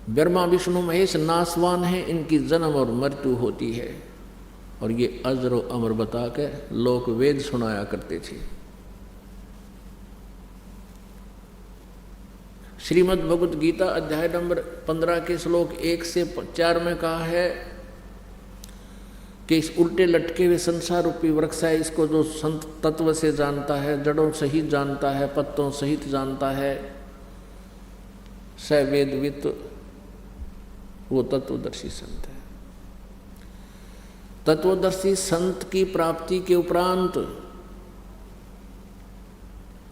ब्रह्मा विष्णु महेश नासवान हैं, इनकी जन्म और मृत्यु होती है। और ये अजर व अमर बता के लोक वेद सुनाया करते थे। श्रीमद् भगवत गीता अध्याय नंबर 15 के श्लोक 1 से 4 में कहा है कि इस उल्टे लटके हुए संसार रूपी वृक्ष है, इसको जो संत तत्व से जानता है, जड़ों सहित जानता है, पत्तों सहित जानता है, स वेदवित, वो तत्वदर्शी संत है। तत्वदर्शी संत की प्राप्ति के उपरांत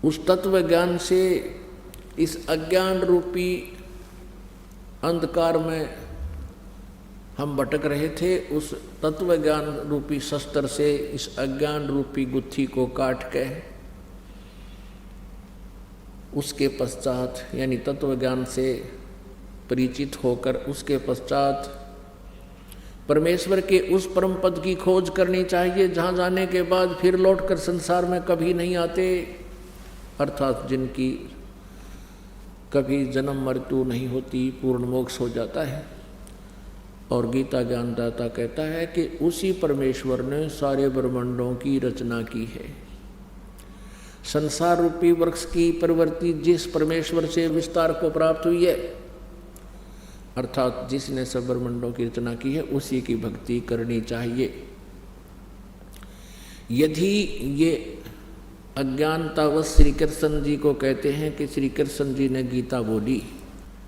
उस तत्व ज्ञान से इस अज्ञान रूपी अंधकार में हम भटक रहे थे, उस तत्व ज्ञान रूपी शस्त्र से इस अज्ञान रूपी गुत्थी को काट के उसके पश्चात यानी तत्व ज्ञान से परिचित होकर उसके पश्चात परमेश्वर के उस परम पद की खोज करनी चाहिए, जहाँ जाने के बाद फिर लौटकर संसार में कभी नहीं आते, अर्थात जिनकी कभी जन्म मृत्यु नहीं होती, पूर्ण मोक्ष हो जाता है। और गीता ज्ञानदाता कहता है कि उसी परमेश्वर ने सारे ब्रह्मांडों की रचना की है। संसार रूपी वृक्ष की प्रवृत्ति जिस परमेश्वर से विस्तार को प्राप्त हुई है, अर्थात जिसने सब ब्रह्मांडों की रचना की है, उसी की भक्ति करनी चाहिए। यदि ये अज्ञानतावश श्री कृष्ण जी को कहते हैं कि श्री कृष्ण जी ने गीता बोली,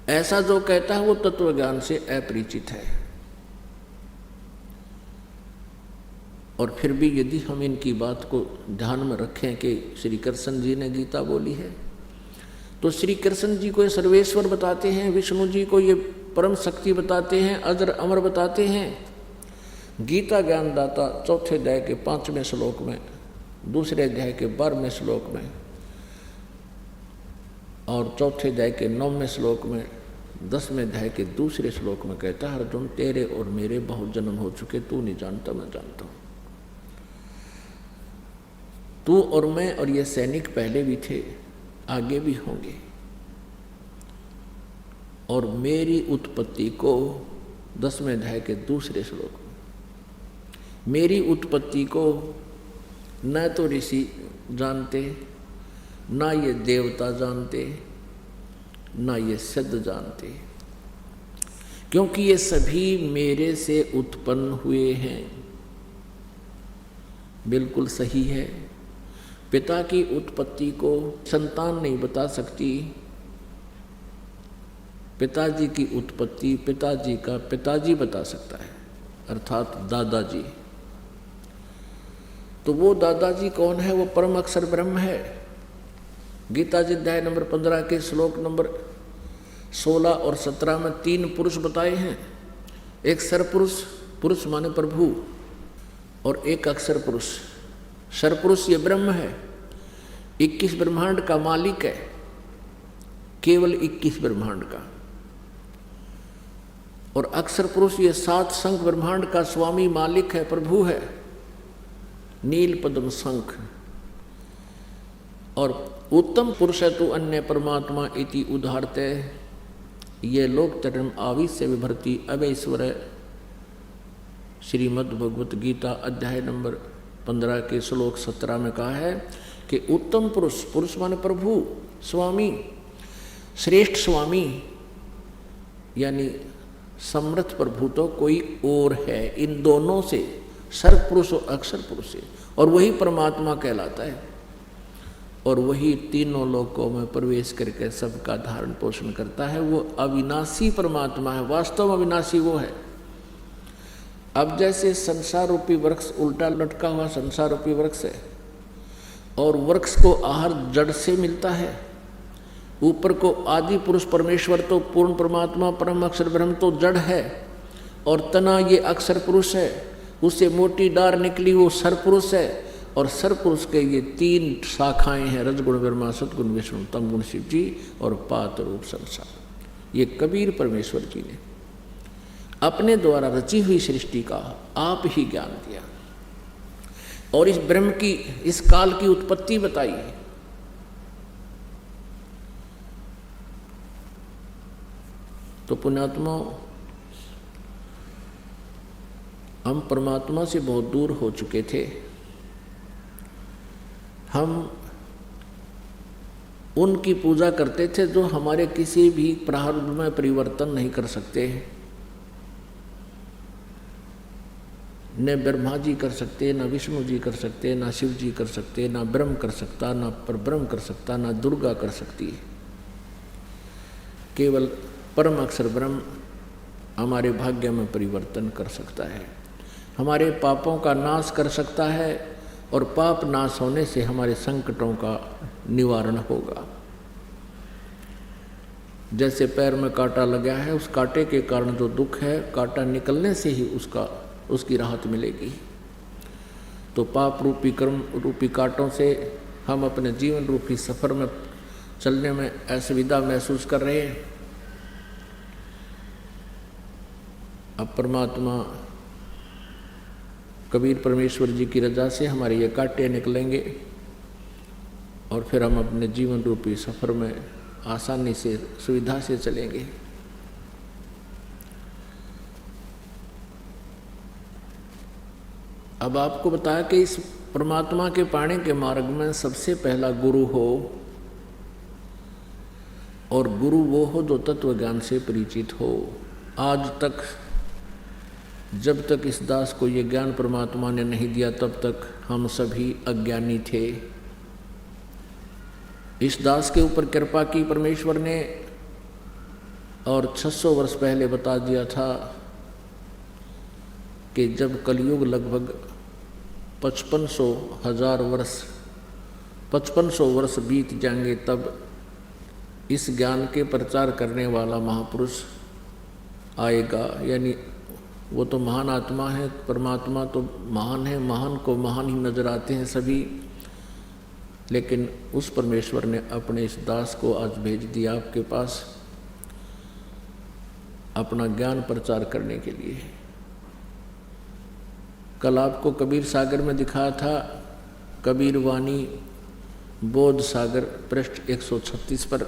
ऐसा जो कहता है वो तत्व ज्ञान से अपरिचित है। और फिर भी यदि हम इनकी बात को ध्यान में रखें कि श्री कृष्ण जी ने गीता बोली है, तो श्री कृष्ण जी को ये सर्वेश्वर बताते हैं, विष्णु जी को ये परम शक्ति बताते हैं, अजर अमर बताते हैं। गीता ज्ञानदाता चौथे अध्याय के 5वें श्लोक में, दूसरे अध्याय के 12वें श्लोक में और चौथे अध्याय के 9वें श्लोक में, 10वें अध्याय के दूसरे श्लोक में कहता है, अर्जुन तेरे और मेरे बहुत जन्म हो चुके, तू नहीं जानता मैं जानता हूं। तू और मैं और ये सैनिक पहले भी थे, आगे भी होंगे। और मेरी उत्पत्ति को 10वें अध्याय के दूसरे श्लोक में, मेरी उत्पत्ति को न तो ऋषि जानते, ना ये देवता जानते, ना ये सिद्ध जानते, क्योंकि ये सभी मेरे से उत्पन्न हुए हैं। बिल्कुल सही है। पिता की उत्पत्ति को संतान नहीं बता सकती, पिताजी की उत्पत्ति पिताजी का पिताजी बता सकता है, अर्थात दादाजी। तो वो दादाजी कौन है? वो परम अक्षर ब्रह्म है। गीता जी अध्याय नंबर 15 के श्लोक नंबर 16 और 17 में 3 पुरुष बताए हैं। एक सरपुरुष, पुरुष माने प्रभु, और एक अक्षर पुरुष। सरपुरुष ये ब्रह्म है, 21 ब्रह्मांड का मालिक है, केवल 21 ब्रह्मांड का। और अक्षर पुरुष ये 7 शंख ब्रह्मांड का स्वामी मालिक है, प्रभु है, नील पद्म शंख। और उत्तम पुरुष है तो अन्य परमात्मा इति उदाहरते, ये लोक चरम आविश्य विभर्ति अवैश्वर। श्रीमद् भगवत गीता अध्याय नंबर 15 के श्लोक 17 में कहा है कि उत्तम पुरुष, पुरुष माने प्रभु, स्वामी, श्रेष्ठ स्वामी, यानी समर्थ प्रभु तो कोई और है इन दोनों से, सर्व पुरुष और अक्षर पुरुष से, और वही परमात्मा कहलाता है। और वही तीनों लोकों में प्रवेश करके सबका धारण पोषण करता है। वो अविनाशी परमात्मा है, वास्तव अविनाशी वो है। अब जैसे संसार रूपी वृक्ष उल्टा लटका हुआ संसार रूपी वृक्ष है, और वृक्ष को आहार जड़ से मिलता है, ऊपर को आदि पुरुष परमेश्वर तो पूर्ण परमात्मा परम अक्षर ब्रह्म तो जड़ है, और तना ये अक्षर पुरुष है, उससे मोटी डार निकली वो सरपुरुष है, और सरपुरुष के ये 3 शाखाएं हैं, रजगुण ब्रह्मा, सतगुण विष्णु, तमगुण शिव जी, और पात रूप संसार। ये कबीर परमेश्वर जी ने अपने द्वारा रची हुई सृष्टि का आप ही ज्ञान दिया, और इस ब्रह्म की, इस काल की उत्पत्ति बताई। तो पुण्यात्मा, हम परमात्मा से बहुत दूर हो चुके थे। हम उनकी पूजा करते थे जो हमारे किसी भी प्रारब्ध में परिवर्तन नहीं कर सकते। न ब्रह्मा जी कर सकते, न विष्णु जी कर सकते, न शिव जी कर सकते, न ब्रह्म कर सकता, न परब्रह्म कर सकता, न दुर्गा कर सकती। केवल परम अक्षर ब्रह्म हमारे भाग्य में परिवर्तन कर सकता है, हमारे पापों का नाश कर सकता है, और पाप नाश होने से हमारे संकटों का निवारण होगा। जैसे पैर में कांटा लगा है, उस कांटे के कारण जो दुख है, कांटा निकलने से ही उसकी राहत मिलेगी। तो पाप रूपी कर्म रूपी कांटों से हम अपने जीवन रूपी सफर में चलने में असुविधा महसूस कर रहे हैं। अब परमात्मा कबीर परमेश्वर जी की रजा से हमारे ये कांटे निकलेंगे और फिर हम अपने जीवन रूपी सफर में आसानी से सुविधा से चलेंगे। अब आपको बताया कि इस परमात्मा के पाने के मार्ग में सबसे पहला गुरु हो, और गुरु वो हो जो तत्व ज्ञान से परिचित हो। आज तक जब तक इस दास को ये ज्ञान परमात्मा ने नहीं दिया, तब तक हम सभी अज्ञानी थे। इस दास के ऊपर कृपा की परमेश्वर ने, और 600 वर्ष पहले बता दिया था कि जब कलयुग लगभग 5500 वर्ष बीत जाएंगे, तब इस ज्ञान के प्रचार करने वाला महापुरुष आएगा। यानी वो तो महान आत्मा है, परमात्मा तो महान है, महान को महान ही नजर आते हैं सभी, लेकिन उस परमेश्वर ने अपने इस दास को आज भेज दिया आपके पास अपना ज्ञान प्रचार करने के लिए। कल आपको कबीर सागर में दिखाया था, कबीर वाणी बोध सागर पृष्ठ 136 पर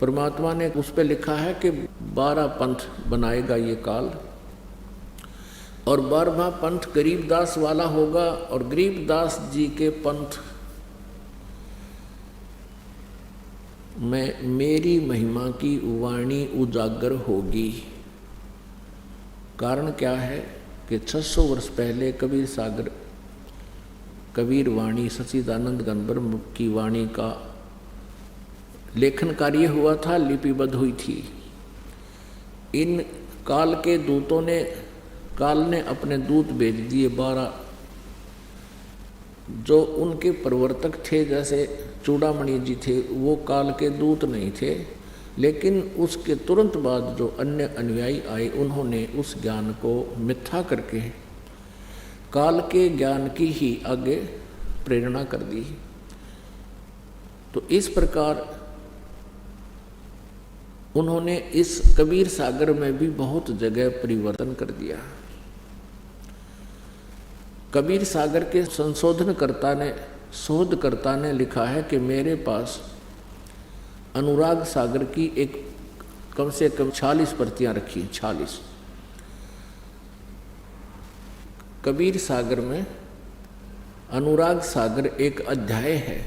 परमात्मा ने उस पर लिखा है कि 12 पंथ बनाएगा ये काल, और 12वां पंथ गरीबदास वाला होगा, और गरीबदास जी के पंथ में मेरी महिमा की वाणी उजागर होगी। कारण क्या है कि 600 वर्ष पहले कबीर सागर कबीर वाणी सच्चिदानंद घन ब्रह्म की वाणी का लेखन कार्य हुआ था, लिपिबद्ध हुई थी। इन काल के दूतों ने, काल ने अपने दूत भेज दिए 12, जो उनके प्रवर्तक थे। जैसे चूड़ामणि जी थे, वो काल के दूत नहीं थे, लेकिन उसके तुरंत बाद जो अन्य अनुयायी आए, उन्होंने उस ज्ञान को मिथ्या करके काल के ज्ञान की ही आगे प्रेरणा कर दी। तो इस प्रकार उन्होंने इस कबीर सागर में भी बहुत जगह परिवर्तन कर दिया। कबीर सागर के शोधकर्ता ने लिखा है कि मेरे पास अनुराग सागर की एक कम से कम 46 प्रतियां रखी हैं, 46। कबीर सागर में अनुराग सागर एक अध्याय है,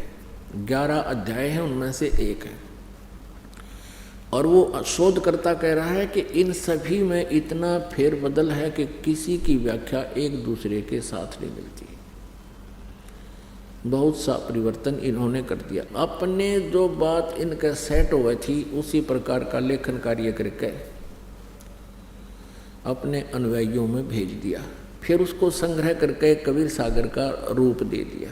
11 अध्याय हैं, उनमें से एक है। और वो शोधकर्ता कह रहा है कि इन सभी में इतना फेरबदल है कि किसी की व्याख्या एक दूसरे के साथ नहीं मिलती। बहुत सा परिवर्तन इन्होंने कर दिया। अपने जो बात इनका सेट हुई थी उसी प्रकार का लेखन कार्य करके अपने अनुयायियों में भेज दिया, फिर उसको संग्रह करके कबीर सागर का रूप दे दिया।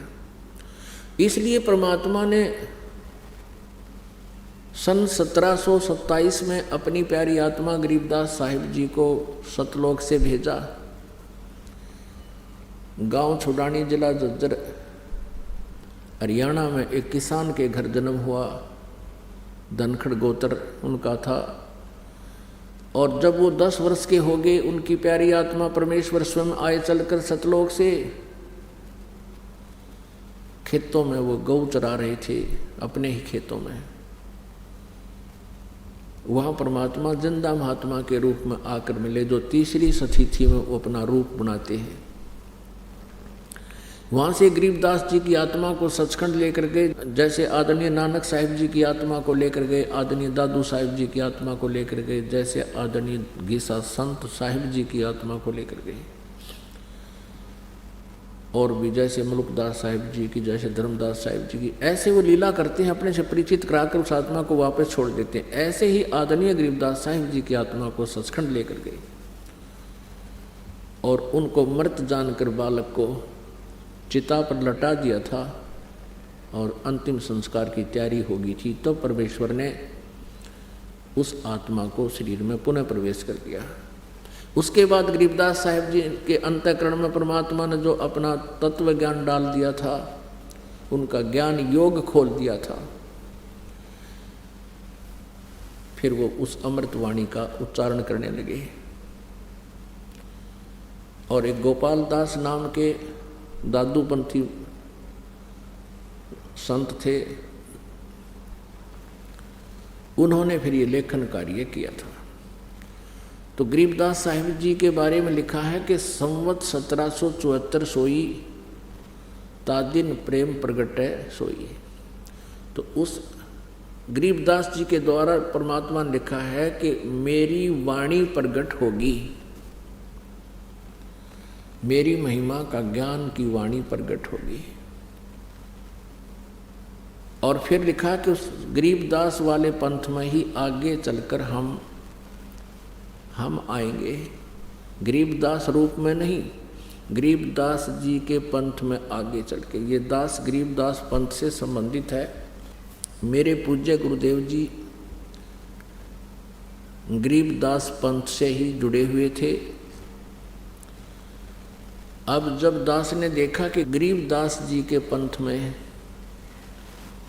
इसलिए परमात्मा ने सन 1727 में अपनी प्यारी आत्मा गरीबदास साहिब जी को सतलोक से भेजा। गांव छुड़ानी, जिला झज्जर, हरियाणा में एक किसान के घर जन्म हुआ। धनखड़ गोत्र उनका था। और जब वो 10 वर्ष के हो गए, उनकी प्यारी आत्मा परमेश्वर स्वयं आए चलकर सतलोक से। खेतों में वो गौ चरा रहे थे, अपने ही खेतों में। वहाँ परमात्मा जिंदा महात्मा के रूप में आकर मिले, जो तीसरी सतिथि में वो अपना रूप बनाते हैं। वहाँ से गरीबदास जी की आत्मा को सचखंड लेकर गए, जैसे आदरणीय नानक साहिब जी की आत्मा को लेकर गए, आदरणीय दादू साहिब जी की आत्मा को लेकर गए, जैसे आदरणीय गीसा संत साहिब जी की आत्मा को लेकर गए, और भी जैसे मलुकदास साहिब जी की, जैसे धर्मदास साहिब जी की। ऐसे वो लीला करते हैं, अपने से परिचित कराकर उस आत्मा को वापस छोड़ देते हैं। ऐसे ही आदरणीय गरीबदास साहिब जी की आत्मा को सचखंड लेकर गए और उनको मृत जानकर बालक को चिता पर लटा दिया था और अंतिम संस्कार की तैयारी हो गई थी। तब परमेश्वर ने उस आत्मा को शरीर में पुनः प्रवेश कर दिया। उसके बाद गरीबदास साहिब जी के अंतःकरण में परमात्मा ने जो अपना तत्व ज्ञान डाल दिया था, उनका ज्ञान योग खोल दिया था, फिर वो उस अमृत वाणी का उच्चारण करने लगे। और एक गोपाल दास नाम के दादूपंथी संत थे, उन्होंने फिर ये लेखन कार्य किया था। तो गरीबदास साहिब जी के बारे में लिखा है कि संवत 1774 सोई, तादिन प्रेम प्रगटै सोई। तो उस गरीबदास जी के द्वारा परमात्मा ने लिखा है कि मेरी वाणी प्रगट होगी, मेरी महिमा का ज्ञान की वाणी प्रगट होगी। और फिर लिखा कि उस गरीबदास वाले पंथ में ही आगे चलकर हम आएंगे, गरीबदास रूप में नहीं, गरीबदास जी के पंथ में आगे चल के। ये दास गरीबदास पंथ से संबंधित है। मेरे पूज्य गुरुदेव जी गरीबदास पंथ से ही जुड़े हुए थे। अब जब दास ने देखा कि गरीबदास जी के पंथ में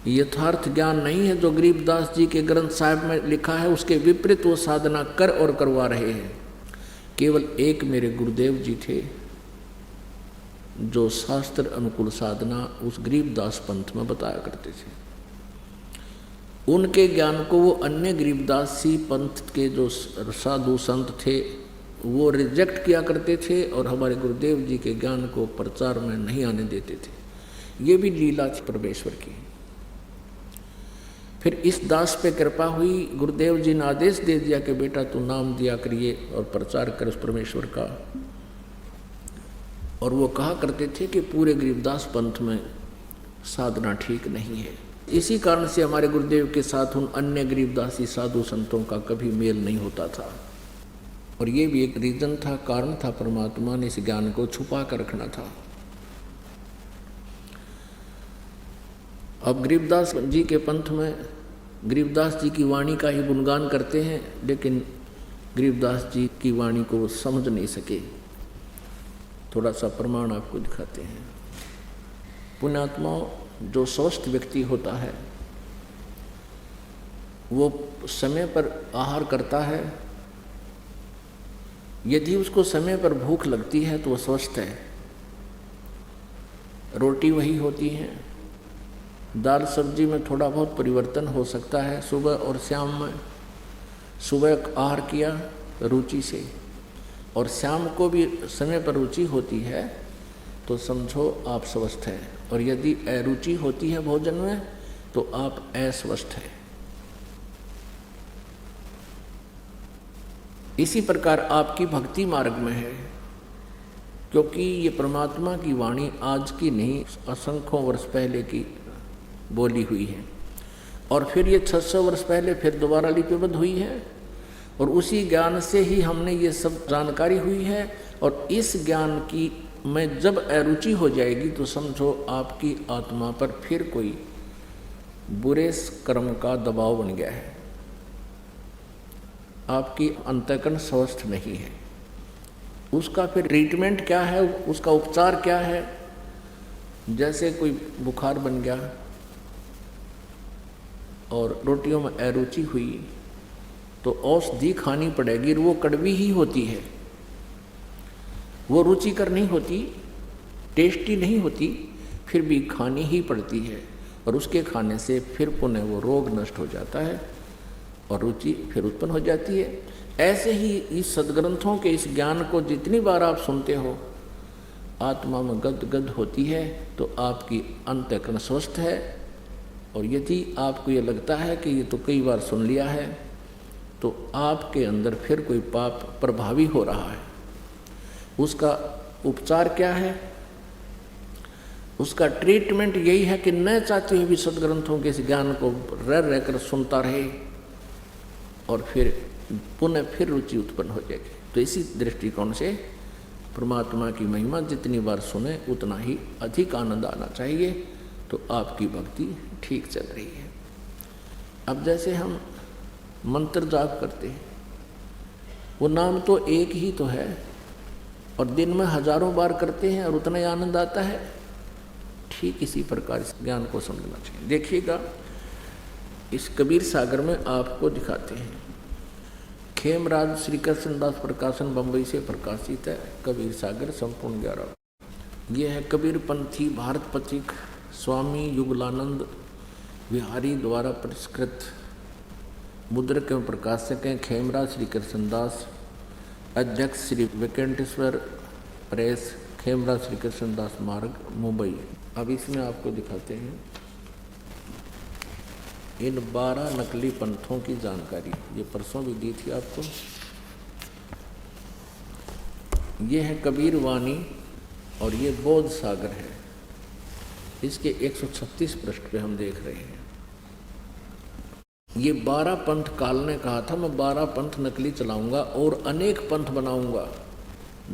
यथार्थ ज्ञान नहीं है, जो गरीबदास जी के ग्रंथ साहिब में लिखा है उसके विपरीत वो साधना कर और करवा रहे हैं। केवल एक मेरे गुरुदेव जी थे जो शास्त्र अनुकूल साधना उस गरीबदास पंथ में बताया करते थे। उनके ज्ञान को वो अन्य गरीबदासी पंथ के जो साधु संत थे वो रिजेक्ट किया करते थे और हमारे गुरुदेव जी के ज्ञान को प्रचार में नहीं आने देते थे। ये भी लीला थी परमेश्वर की। फिर इस दास पे कृपा हुई, गुरुदेव जी ने आदेश दे दिया कि बेटा तू नाम दिया करिए और प्रचार कर उस परमेश्वर का। और वो कहा करते थे कि पूरे गरीबदास पंथ में साधना ठीक नहीं है। इसी कारण से हमारे गुरुदेव के साथ उन अन्य गरीबदासी साधु संतों का कभी मेल नहीं होता था। और ये भी एक रीजन था, कारण था, परमात्मा ने इस ज्ञान को छुपा कर रखना था। अब गरीबदास जी के पंथ में गरीबदास जी की वाणी का ही गुणगान करते हैं, लेकिन गरीबदास जी की वाणी को समझ नहीं सके। थोड़ा सा प्रमाण आपको दिखाते हैं। पुण्यात्मा जो स्वस्थ व्यक्ति होता है वो समय पर आहार करता है। यदि उसको समय पर भूख लगती है तो वो स्वस्थ है। रोटी वही होती है, दाल सब्जी में थोड़ा बहुत परिवर्तन हो सकता है सुबह और शाम में। सुबह आहार किया रुचि से और शाम को भी समय पर रुचि होती है तो समझो आप स्वस्थ हैं। और यदि अरुचि होती है भोजन में तो आप अस्वस्थ हैं। इसी प्रकार आपकी भक्ति मार्ग में है, क्योंकि ये परमात्मा की वाणी आज की नहीं, असंख्यों वर्ष पहले की बोली हुई है। और फिर ये 600 वर्ष पहले फिर दोबारा लिपिबद्ध हुई है और उसी ज्ञान से ही हमने ये सब जानकारी हुई है। और इस ज्ञान की में जब अरुचि हो जाएगी तो समझो आपकी आत्मा पर फिर कोई बुरे कर्म का दबाव बन गया है, आपकी अंतःकरण स्वस्थ नहीं है। उसका फिर ट्रीटमेंट क्या है, उसका उपचार क्या है? जैसे कोई बुखार बन गया और रोटियों में अरुचि हुई तो औषधि खानी पड़ेगी। वो कड़वी ही होती है, वो रुचिकर नहीं होती, टेस्टी नहीं होती, फिर भी खानी ही पड़ती है। और उसके खाने से फिर पुनः वो रोग नष्ट हो जाता है और रुचि फिर उत्पन्न हो जाती है। ऐसे ही इस सदग्रंथों के इस ज्ञान को जितनी बार आप सुनते हो, आत्मा में गद गद होती है, तो आपकी अंतःकरण स्वस्थ है। और यदि आपको ये लगता है कि ये तो कई बार सुन लिया है, तो आपके अंदर फिर कोई पाप प्रभावी हो रहा है। उसका उपचार क्या है? उसका ट्रीटमेंट यही है कि न चाहते हुए भी सदग्रंथों के इस ज्ञान को रह रहकर सुनता रहे, और फिर पुनः फिर रुचि उत्पन्न हो जाएगी। तो इसी दृष्टिकोण से परमात्मा की महिमा जितनी बार सुने उतना ही अधिक आनंद आना चाहिए, तो आपकी भक्ति ठीक चल रही है। अब जैसे हम मंत्र जाप करते हैं, वो नाम तो एक ही तो है, और दिन में हजारों बार करते हैं और उतना ही आनंद आता है। ठीक इसी प्रकार इस ज्ञान को समझना चाहिए। देखिएगा, इस कबीर सागर में आपको दिखाते हैं, खेमराज श्री कृष्णदास प्रकाशन बम्बई से प्रकाशित है कबीर सागर संपूर्ण 11। ये है कबीर पंथी भारत पथिक स्वामी युगलानंद विहारी द्वारा परिष्कृत, मुद्रक एवं प्रकाशक हैं खेमराज श्री कृष्णदास, अध्यक्ष श्री वेंकटेश्वर प्रेस, खेमराज श्री कृष्णदास मार्ग, मुंबई। अब इसमें आपको दिखाते हैं इन 12 नकली पंथों की जानकारी। ये परसों भी दी थी आपको। ये है कबीर वाणी और ये बोध सागर है। इसके 136 पृष्ठ पे हम देख रहे हैं। ये 12 पंथ काल ने कहा था, मैं 12 पंथ नकली चलाऊंगा और अनेक पंथ बनाऊंगा।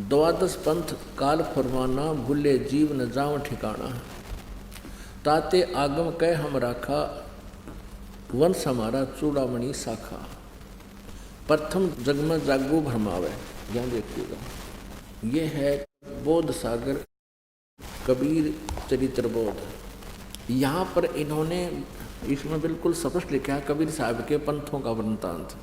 12 पंथ काल फरमाना, भूले जीव न जाऊं ठिकाना। ताते आगम कह हम राखा, वंश हमारा चूड़ामणि शाखा। प्रथम जग में जागू भरमावे। यहाँ देखिएगा, ये है बोध सागर कबीर चरित्र बोध। यहाँ पर इन्होंने इसमें बिल्कुल स्पष्ट लिखा है कबीर साहब के पंथों का वृत्तांत।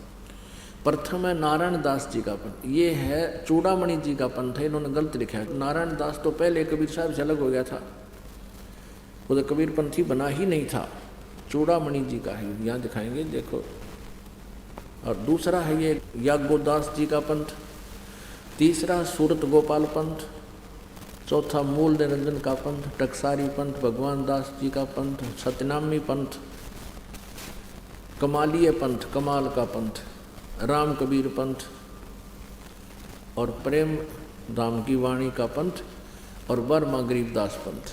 प्रथम है नारायण दास जी का पंथ, ये है चूड़ामणि जी का पंथ है। इन्होंने गलत लिखा है। नारायण दास तो पहले कबीर साहब से अलग हो गया था, वो तो कबीर पंथी बना ही नहीं था। चूड़ामणि जी का है, यहाँ दिखाएंगे, देखो। और दूसरा है ये याज्ञोदास जी का पंथ, तीसरा सूरत गोपाल पंथ, चौथा मूल निरंजन का पंथ, टकसारी पंथ, भगवान दास जी का पंथ, सतनामी पंथ, कमालीय पंथ, कमाल का पंथ, राम कबीर पंथ, और प्रेम राम की वाणी का पंथ, और वर्मा गरीबदास पंथ।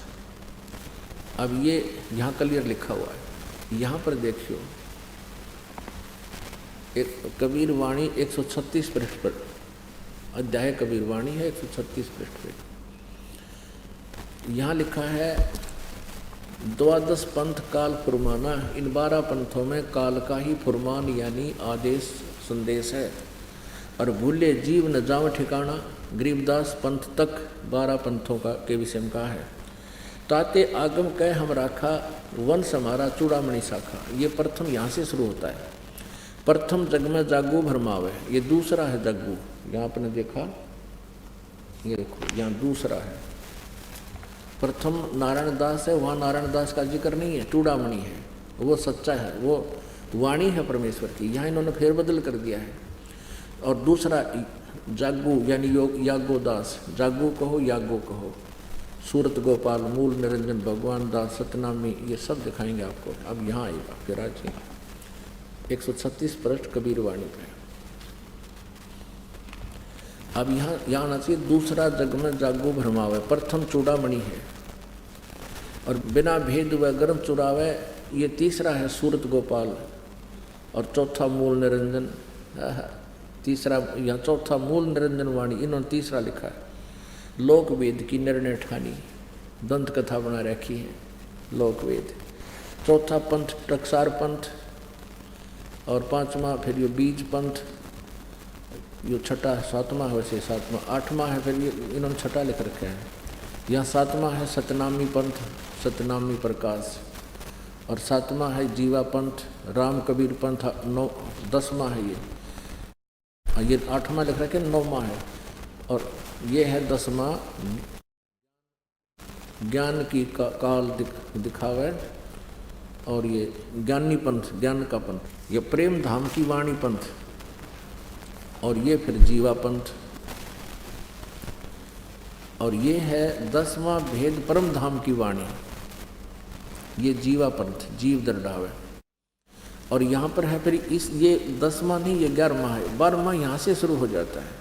अब ये यहाँ क्लियर लिखा हुआ है। यहाँ पर देखियो, एक कबीर वाणी 136 पृष्ठ पर, अध्याय कबीर वाणी है 136 पृष्ठ पर। यहाँ लिखा है 12 पंथ काल फुरमाना। इन 12 पंथों में काल का ही फुरमान यानी आदेश संदेश है। और भूले जीव न जाओ ठिकाना, गरीबदास पंथ तक 12 पंथों का के विषय में कहा है। ताते आगम कह हम राखा, वंश हमारा चूड़ामणि शाखा। ये प्रथम यहाँ से शुरू होता है। प्रथम जग में जागू भरमावे, ये दूसरा है जागू। यहाँ आपने देखा, ये देखो यहाँ दूसरा है। प्रथम नारायण दास है, वहाँ नारायण दास का जिक्र नहीं है, चूड़ामणि है, वो सच्चा है, वो वाणी है परमेश्वर की। यहाँ इन्होंने फेरबदल कर दिया है। और दूसरा जागू यानी याज्ञोदास, जागू कहो याज्ञो कहो, सूरत गोपाल, मूल निरंजन, भगवान दास, सतनामी, ये सब दिखाएंगे आपको। अब यहाँ आएगा फिर आज 136 पृष्ठ कबीर वाणी पे। अब यहाँ आना चाहिए दूसरा जग में जागो भरमावे। प्रथम चूड़ामणि है, और बिना भेद व गर्म चुरावे, ये तीसरा है सूरत गोपाल, और चौथा मूल निरंजन। तीसरा यहाँ चौथा मूल निरंजन वाणी, इन्होंने तीसरा लिखा है। लोक वेद की निर्णय ठानी, दंत कथा बना रखी है लोक वेद। चौथा पंथ टकसार पंथ, और पांचवा फिर ये बीज पंथ, ये छठा सातवां है, वैसे सातवां आठवां है, फिर ये इन्होंने छठा लिख रखा है। यहाँ सातवां है सतनामी पंथ, सतनामी प्रकाश, और सातवां है जीवा पंथ, राम कबीर पंथ, 10वां है ये 8वां लिख रखा है, 9वां है, और ये है 10वां ज्ञान की काल दिखावे, और ये ज्ञानी पंथ, ज्ञान का पंथ, ये प्रेम धाम की वाणी पंथ, और ये फिर जीवा पंथ, और ये है 10वां भेद परम धाम की वाणी, ये जीवा पंथ, जीव दरडावे। और यहाँ पर है फिर इस ये 10वां नहीं, ये 11वां है, 12वां यहाँ से शुरू हो जाता है।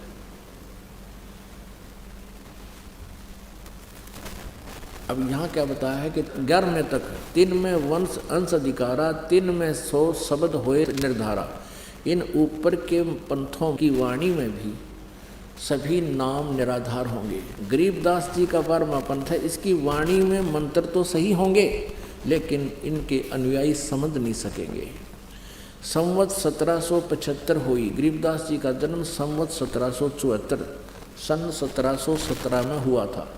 अब यहाँ क्या बताया है कि 11वें तक 3 में वंश अंश अधिकारा, 3 में 100 शब्द होए निर्धारा। इन ऊपर के पंथों की वाणी में भी सभी नाम निराधार होंगे। गरीबदास जी का 12वां पंथ है, इसकी वाणी में मंत्र तो सही होंगे लेकिन इनके अनुयायी समझ नहीं सकेंगे। संवत 1775 हुई, गरीबदास जी का जन्म संवत 1774 सन 1717 में हुआ था।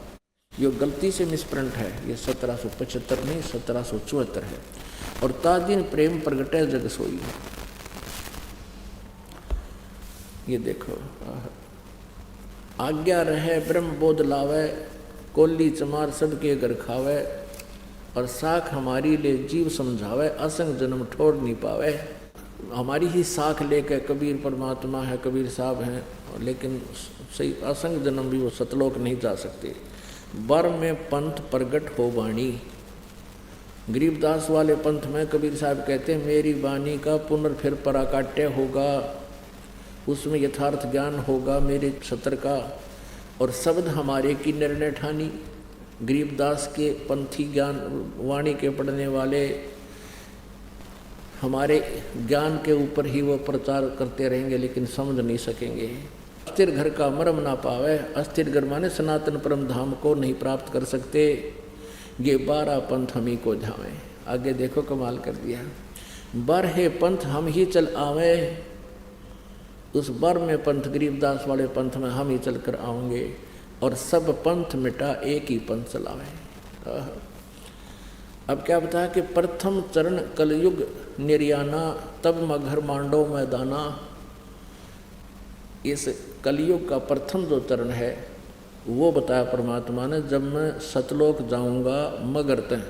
ये गलती से मिसप्रिंट है, ये 1775 नहीं 1774 है। और तादिन प्रेम प्रगटे जग सोई, ये देखो, आज्ञा रहे ब्रह्म बोध लावे, कोली चमार सबके घर खावे, और साख हमारी ले जीव समझावे, असंग जन्म ठोर नहीं पावे। हमारी ही साख लेकर कबीर परमात्मा है, कबीर साहब हैं, लेकिन सही असंग जन्म भी वो सतलोक नहीं जा सकते। बर में पंथ प्रगट हो वाणी, गरीबदास वाले पंथ में कबीर साहब कहते हैं मेरी वाणी का पुनर्फिर पराकाट्य होगा, उसमें यथार्थ ज्ञान होगा मेरे सत्र का, और शब्द हमारे की निर्णय ठानी। गरीबदास के पंथी ज्ञान वाणी के पढ़ने वाले हमारे ज्ञान के ऊपर ही वो प्रचार करते रहेंगे लेकिन समझ नहीं सकेंगे। अस्थिर घर का मर्म ना पावे, अस्थिर घर माने सनातन परम धाम को नहीं प्राप्त कर सकते। ये 12 पंथ हम ही को झावे। आगे देखो कमाल कर दिया, 12 पंथ हम ही चल आवे, उस बर में पंथ गरीबदास वाले पंथ में हम ही चल कर आएंगे, और सब पंथ मिटा एक ही पंथ चलावे। अब क्या बताया कि प्रथम चरण कलयुग निर्याना, तब मगर मांडो मैदाना। इस कलयुग का प्रथम जो चरण है वो बताया परमात्मा ने, जब मैं सतलोक जाऊंगा मगर तय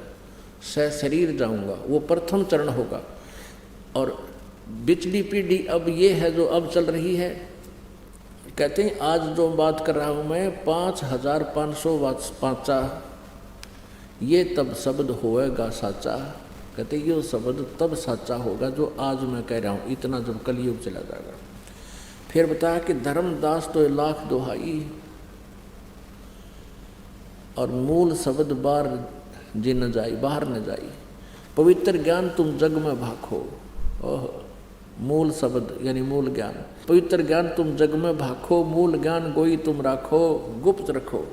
शरीर जाऊंगा, वो प्रथम चरण होगा। और बिचली पीढ़ी अब ये है जो अब चल रही है, कहते हैं आज जो बात कर रहा हूँ मैं 5505 ये तब शब्द होएगा साचा। कहते ये शब्द तब साचा होगा जो आज मैं कह रहा हूँ, इतना जब कलयुग चला जाएगा। फिर बताया कि धर्मदास तो लाख दोहाई, और मूल शब्द बार जी न जाई, बाहर न जाई। पवित्र ज्ञान तुम जग में भाखो, ओह मूल शब्द यानी मूल ज्ञान। पवित्र ज्ञान तुम जग में भाखो, मूल ज्ञान गोई तुम राखो, गुप्त रखो।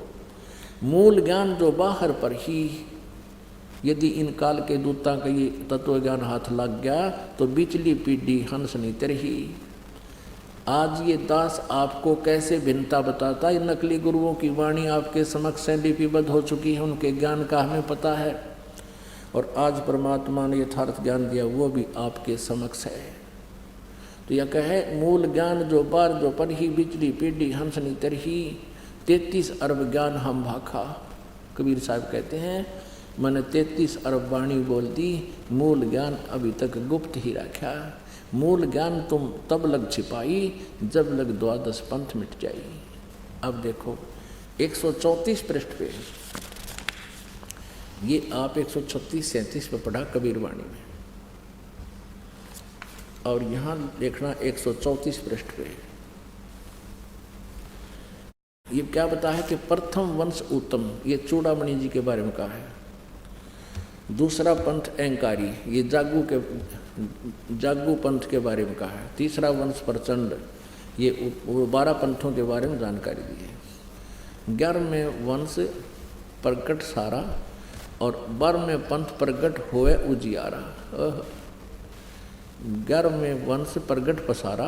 मूल ज्ञान जो बाहर पर ही, यदि इन काल के दूता का ये तत्व ज्ञान हाथ लग गया तो बिचली पीढ़ी हंस नहीं तरही। आज ये दास आपको कैसे भिन्नता बताता, ये नकली गुरुओं की वाणी आपके समक्ष लिपिबद्ध हो चुकी है, उनके ज्ञान का हमें पता है, और आज परमात्मा ने यथार्थ ज्ञान दिया वो भी आपके समक्ष है। तो यह कहे मूल ज्ञान जो बार जो पर ही बिचली पीढ़ी हंस नहीं तरही, 33 अरब ज्ञान हम भाखा। कबीर साहब कहते हैं मैंने 33 अरब वाणी बोल दी, मूल ज्ञान अभी तक गुप्त ही रखा। मूल ज्ञान तुम तब लग छिपाई, जब लग 12 पंथ मिट जाई। अब देखो 134 पृष्ठ पे, ये आप 136-37 पे पढ़ा कबीर वाणी में, और यहाँ देखना 134 पृष्ठ पे। ये क्या बताया है कि प्रथम वंश उत्तम, ये चूड़ामणि जी के बारे में कहा है। दूसरा पंथ अहंकारी, ये जागू पंथ के बारे में कहा है। तीसरा वंश प्रचंड, ये 12 पंथों के बारे में जानकारी दी है। 11वें वंश प्रकट सारा, और 12वें पंथ प्रगट होए उजियारा। 11वें वंश प्रगट पसारा,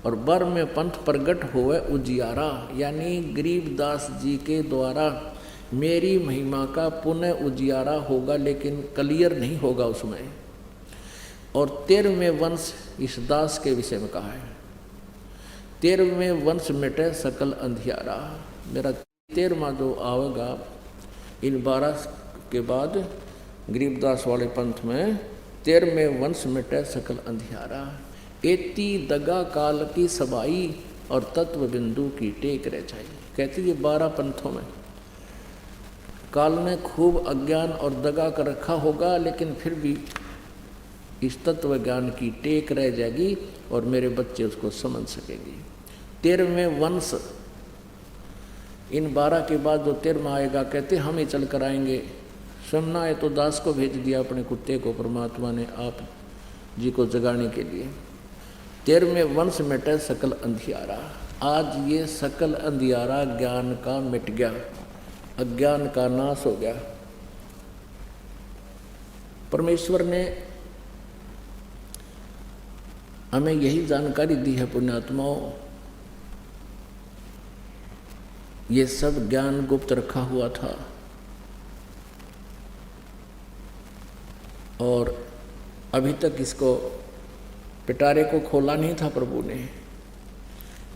और 12वें पंथ प्रगट होए उजियारा, यानी गरीबदास जी के द्वारा मेरी महिमा का पुनः उजियारा होगा, लेकिन क्लियर नहीं होगा उसमें। और 13वें वंश इस दास के विषय में कहा है, 13वें वंश मिटे सकल अंधियारा। मेरा 13वां जो आवेगा इन 12 के बाद, गरीबदास वाले पंथ में 13वें वंश मिटे सकल अंधियारा, एती दगा काल की सबाई और तत्व बिंदु की टेक रह जाई। कहती ये 12 पंथों में काल ने खूब अज्ञान और दगा कर रखा होगा, लेकिन फिर भी इस तत्व ज्ञान की टेक रह जाएगी और मेरे बच्चे उसको समझ सकेंगे। 13वें वंश, इन 12 के बाद जो 13वां आएगा, कहते हम ही चल कर आएंगे। सुनना है तो दास को भेज दिया अपने कुत्ते को परमात्मा ने आप जी को जगाने के लिए। 13वें वंश मिटे सकल अंधियारा। आज ये सकल अंधियारा ज्ञान का मिट गया, अज्ञान का नाश हो गया। परमेश्वर ने हमें यही जानकारी दी है पुण्यात्माओं, ये सब ज्ञान गुप्त रखा हुआ था और अभी तक इसको पिटारे को खोला नहीं था प्रभु ने।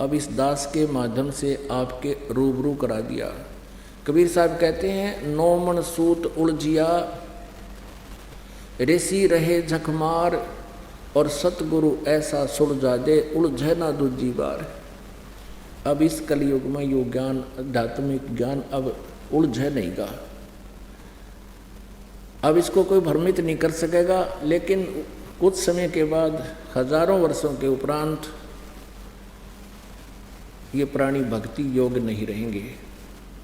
अब इस दास के माध्यम से आपके रूबरू करा दिया। कबीर साहब कहते हैं, 9 मन सूत उलझिया ऋषि रहे झकमार, और सतगुरु ऐसा सुलझा दे उलझे ना दूजी बार। अब इस कलयुग में यो ज्ञान, आध्यात्मिक ज्ञान अब उलझे नहीं गा, अब इसको कोई भ्रमित नहीं कर सकेगा। लेकिन कुछ समय के बाद, हजारों वर्षों के उपरांत, ये प्राणी भक्ति योग नहीं रहेंगे,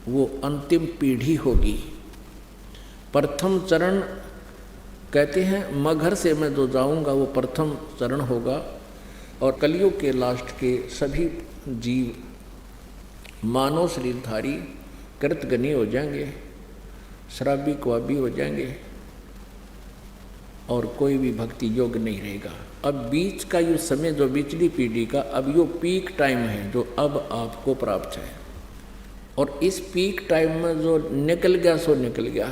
वो अंतिम पीढ़ी होगी। प्रथम चरण कहते हैं, मगर से मैं जो जाऊंगा वो प्रथम चरण होगा, और कलयुग के लास्ट के सभी जीव मानव शरीरधारी कृतगनी हो जाएंगे, शराबी क्वाबी हो जाएंगे और कोई भी भक्ति योग नहीं रहेगा। अब बीच का यो समय जो बिचली पीढ़ी का, अब यो पीक टाइम है जो अब आपको प्राप्त है, और इस पीक टाइम में जो निकल गया सो निकल गया,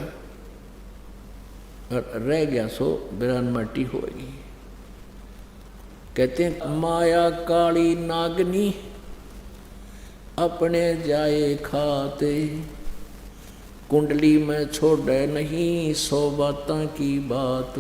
और रह गया सो बिरान माटी होगी। कहते हैं, माया काली नागनी अपने जाए खाते, कुंडली में छोड़े नहीं 100 बातों की बात।